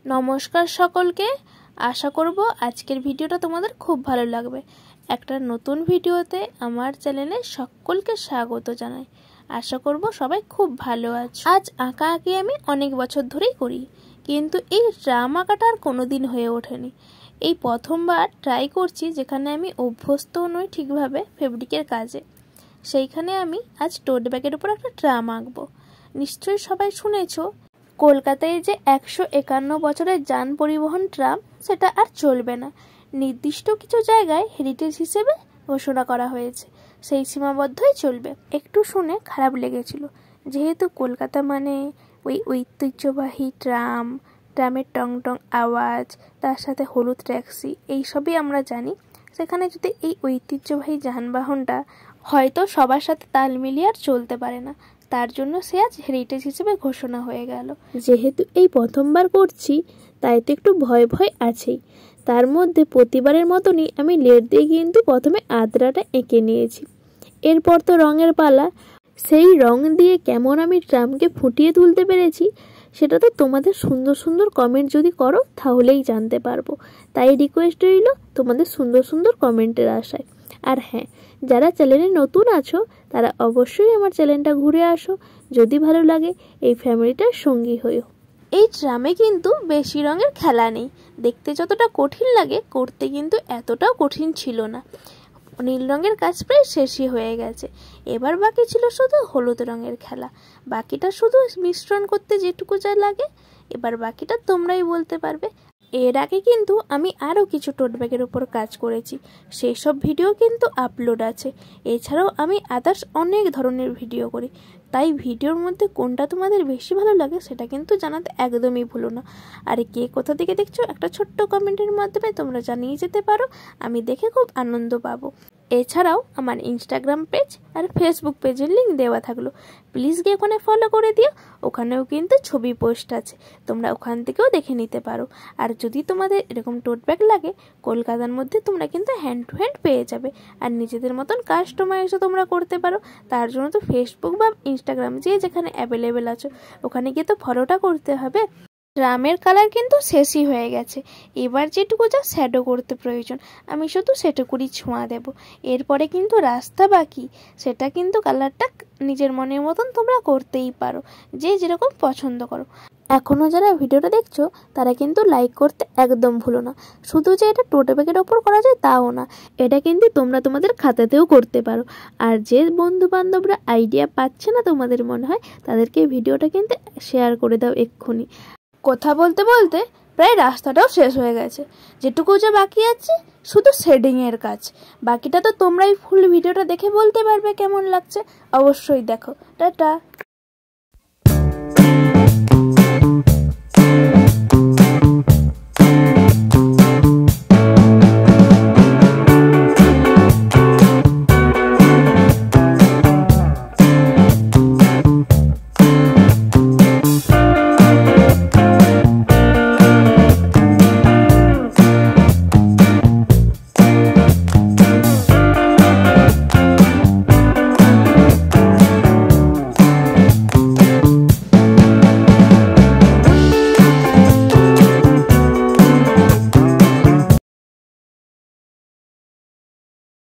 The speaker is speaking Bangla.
নমস্কার সকলকে। আশা করব আজকের ভিডিওটা তোমাদের খুব ভালো লাগবে। একটা নতুন ভিডিওতে আমার চ্যানেলে সকলকে স্বাগত জানাই। আশা করব সবাই খুব ভালো আছো। আজ আঁকা আঁকি আমি অনেক বছর ধরেই করি, কিন্তু এই ড্রাম আঁকাটা আর কোনোদিন হয়ে ওঠেনি। এই প্রথমবার ট্রাই করছি, যেখানে আমি অভ্যস্ত নই ঠিকভাবে ফেব্রিকের কাজে। সেইখানে আমি আজ টোট ব্যাগের উপর একটা ড্রাম আঁকবো। নিশ্চয়ই সবাই শুনেছো, কলকাতায় যে 151 বছরের যান পরিবহন ট্রাম, সেটা আর চলবে না। নির্দিষ্ট কিছু জায়গায় হেরিটেজ হিসেবে ঘোষণা করা হয়েছে, সেই সীমাবদ্ধই চলবে। একটু শুনে খারাপ লেগেছিল, যেহেতু কলকাতা মানে ওই ঐতিহ্যবাহী ট্রামের টং টং আওয়াজ, তার সাথে হলুদ ট্যাক্সি, এইসবই আমরা জানি। সেখানে যদি এই ঐতিহ্যবাহী যানবাহনটা হয়তো সবার সাথে তাল মিলিয়ে আর চলতে পারে না, তার জন্য সে আজ হেরিটেজ হিসেবে ঘোষণা হয়ে গেল। যেহেতু এই প্রথমবার করছি, তাই তো একটু ভয় ভয় আছেই। তার মধ্যে প্রতিবারের মতনই আমি লেড দিয়ে কিন্তু প্রথমে আদ্রাটা এঁকে নিয়েছি। এরপর তো রঙের পালা। সেই রং দিয়ে কেমন আমি ট্রামকে ফুটিয়ে তুলতে পেরেছি, সেটা তো তোমাদের সুন্দর সুন্দর কমেন্ট যদি করো তাহলেই জানতে পারবো। তাই রিকোয়েস্ট রইল তোমাদের সুন্দর সুন্দর কমেন্টের আশায়। আর হ্যাঁ, যারা চ্যানেলে নতুন আছো তারা অবশ্যই আমার চ্যানেলটা ঘুরে আসো। যদি ভালো লাগে এই ফ্যামিলিটার সঙ্গী হইও। এই ট্রামে কিন্তু বেশি রঙের খেলা নেই। দেখতে যতটা কঠিন লাগে, করতে কিন্তু এতটাও কঠিন ছিল না। নীল রঙের কাজ প্রায় শেষই হয়ে গেছে। এবার বাকি ছিল শুধু হলুদ রঙের খেলা। বাকিটা শুধু মিশ্রণ করতে যেটুকু যা লাগে, এবার বাকিটা তোমরাই বলতে পারবে। এর আগে কিন্তু আমি আরও কিছু টোট ব্যাগের উপর কাজ করেছি, সেই সব ভিডিও কিন্তু আপলোড আছে। এছাড়াও আমি আদার্স অনেক ধরনের ভিডিও করি। তাই ভিডিওর মধ্যে কোনটা তোমাদের বেশি ভালো লাগে সেটা কিন্তু জানাতে একদমই ভুলো না। আর কে কোথা থেকে দেখছো, একটা ছোট্ট কমেন্টের মাধ্যমে তোমরা জানিয়ে যেতে পারো, আমি দেখে খুব আনন্দ পাবো। এছাড়াও আমার ইনস্টাগ্রাম পেজ আর ফেসবুক পেজের লিঙ্ক দেওয়া থাকলো, প্লিজ গিয়ে ওখানে ফলো করে দিও। ওখানেও কিন্তু ছবি পোস্ট আছে, তোমরা ওখান থেকেও দেখে নিতে পারো। আর যদি তোমাদের এরকম টোট ব্যাগ লাগে, কলকাতার মধ্যে তোমরা কিন্তু হ্যান্ড টু হ্যান্ড পেয়ে যাবে। আর নিজেদের মতন কাস্টমাইজও তোমরা করতে পারো। তার জন্য তো ফেসবুক বা ইনস্টাগ্রাম যে যেখানে অ্যাভেলেবেল আছো, ওখানে গিয়ে তো ফলোটা করতে হবে। ড্রামের কালার কিন্তু শেষই হয়ে গেছে। এবার যেটুকু যা শ্যাডো করতে প্রয়োজন, আমি শুধু সেটুকুরই ছোঁয়া দেব। এরপরে কিন্তু রাস্তা বাকি, সেটা কিন্তু কালারটা নিজের মনের মতন তোমরা করতেই পারো, যে যেরকম পছন্দ করো। এখনও যারা ভিডিওটা দেখছো তারা কিন্তু লাইক করতে একদম ভুলো না। শুধু যে এটা টোট ব্যাগের ওপর করা যায় তাও না, এটা কিন্তু তোমরা তোমাদের খাতাতেও করতে পারো। আর যে বন্ধু বান্ধবরা আইডিয়া পাচ্ছে না তোমাদের মনে হয়, তাদেরকে ভিডিওটা কিন্তু শেয়ার করে দাও এক্ষুনি। কথা বলতে বলতে প্রায় রাস্তাটাও শেষ হয়ে গেছে। যেটুকু যা বাকি আছে শুধু শেডিংয়ের কাজ। বাকিটা তো তোমরাই ফুল ভিডিওটা দেখে বলতে পারবে কেমন লাগছে। অবশ্যই দেখো। টাটা।